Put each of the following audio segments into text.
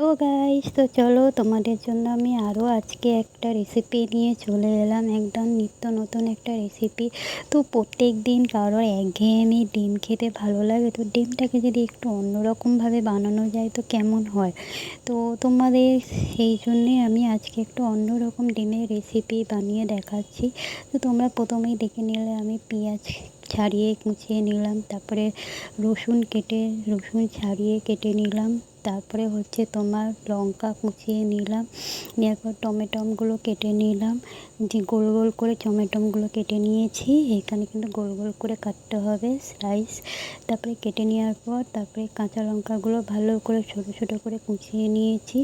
Hello guys, তো চলো তোমাদের জন্য আমি আরও আজকে একটা রেসিপি নিয়ে চলে এলাম। একদম নিত্য নতুন একটা রেসিপি। তো প্রত্যেক দিন কারোর একঘেয়েমি ডিম খেতে ভালো লাগে, তো ডিমটাকে যদি একটু অন্যরকমভাবে বানানো যায় তো কেমন হয়। তো তোমাদের সেই জন্যে আমি আজকে একটু অন্যরকম ডিমের রেসিপি বানিয়ে দেখাচ্ছি। তো তোমরা প্রথমেই দেখে নিলে আমি পেঁয়াজ ছাড়িয়ে কুচিয়ে নিলাম, তারপরে রসুন ছাড়িয়ে কেটে নিলাম, তারপরে হচ্ছে তোমার লঙ্কা কুচিয়ে নিলাম, নেওয়ার পর টমেটোগুলো কেটে নিলাম, যে গোল গোল করে টমেটোগুলো কেটে নিয়েছি। এখানে কিন্তু গোল গোল করে কাটতে হবে স্লাইস। তারপরে কেটে নেওয়ার পর তারপরে কাঁচা লঙ্কাগুলো ভালো করে ছোট ছোট করে কুচিয়ে নিয়েছি।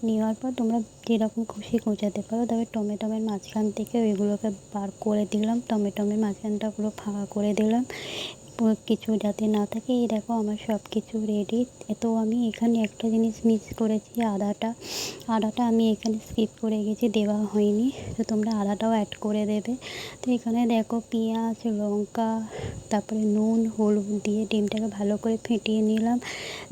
নেওয়ার পর তোমরা যেরকম খুশি কুচাতে পারো। তারপরে টমেটোমের মাঝখান থেকে ওইগুলোকে বার করে দিলাম, টমেটোমের মাঝখানটা পুরো ফাঁকা করে দিলাম, কিছু যাতে না থাকে। এই দেখো আমার সব কিছু রেডি। তো আমি এখানে একটা জিনিস মিস করেছি, আদাটা আমি এখানে স্কিপ করে গেছি, দেওয়া হয়নি। তো তোমরা আদাটাও অ্যাড করে দেবে। তো এখানে দেখো পেঁয়াজ, লঙ্কা, তারপরে নুন, হলুদ দিয়ে ডিমটাকে ভালো করে ফেটিয়ে নিলাম।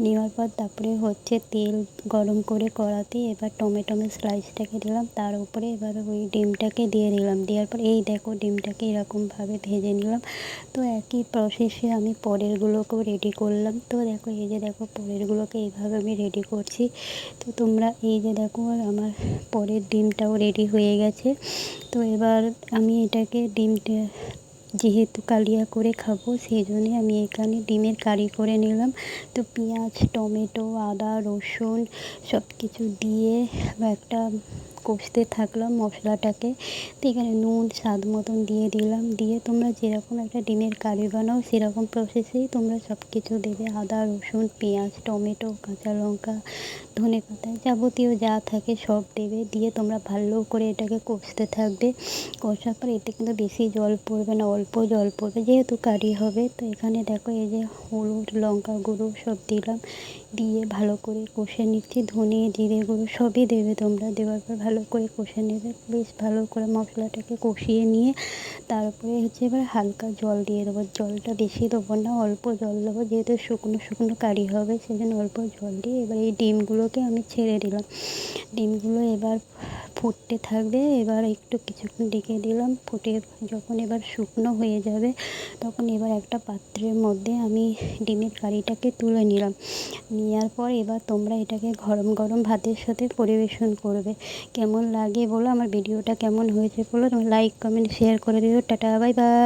নেওয়ার পর তারপরে হচ্ছে তেল গরম করে কড়াতে এবার টমেটোমের স্লাইসটাকে দিলাম, তার উপরে এবার ওই ডিমটাকে দিয়ে দিলাম। দেওয়ার পর এই দেখো ডিমটাকে এরকমভাবে ভেজে নিলাম। তো একই প্রসেসে আমি পরেরগুলোকেও রেডি করলাম। তো দেখো এই যে দেখো পরেরগুলোকে এইভাবে আমি রেডি করছি। তো তোমরা এই যে দেখো আমার পরের ডিমটাও রেডি হয়ে গেছে। তো এবার আমি এটাকে ডিমটা যেহেতু কালিয়া করে খাবো সেই জন্যে আমি এখানে ডিমের কারি করে নিলাম। তো পেঁয়াজ, টমেটো, আদা, রসুন সব কিছু দিয়ে একটা কষতে থাকলাম মশলাটাকে। তো এখানে নুন স্বাদ মতন দিয়ে দিলাম, দিয়ে তোমরা যেরকম একটা ডিমের কারি বানাও সেরকম প্রসেসেই তোমরা সব কিছু দেবে। আদা, রসুন, পেঁয়াজ, টমেটো, কাঁচা লঙ্কা, ধনেপাতা যাবতীয় যা থাকে সব দেবে। দিয়ে তোমরা ভালো করে এটাকে কষতে থাকবে। কষার পর এতে কিন্তু বেশি জল পড়বে না, অল্প জল পড়বে যেহেতু কারি হবে। তো এখানে দেখো এই যে হলুদ, লঙ্কা গুঁড়ো সব দিলাম, দিয়ে ভালো করে কষে নিচ্ছি। ধনে, জিরে গুঁড়ো সবই দেবে তোমরা। দেওয়ার পর ভালো করে কষে নেবে, বেশ ভালো করে মশলাটাকে কষিয়ে নিয়ে তারপরে হচ্ছে এবার হালকা জল দিয়ে দেবো। জলটা বেশি দেবো না, অল্প জল দেবো, যেহেতু শুকনো শুকনো কারি হবে সেই জন্য অল্প জল দিয়ে এবার এই ডিমগুলোকে আমি ছেড়ে দিলাম। ডিমগুলো এবার ফুটতে থাকবে। এবার একটু কিছুক্ষণ ঢেকে দিলাম, ফুটে যখন এবার শুকনো হয়ে যাবে তখন এবার একটা পাত্রের মধ্যে আমি ডিমের কারিটাকে তুলে নিলাম। নেওয়ার পর এবার তোমরা এটাকে গরম গরম ভাতের সাথে পরিবেশন করবে। কেমন লাগে বলো, আমার ভিডিওটা কেমন হয়েছে বলো, তোমরা লাইক কমেন্ট শেয়ার করে দিও। Tata, bye bye.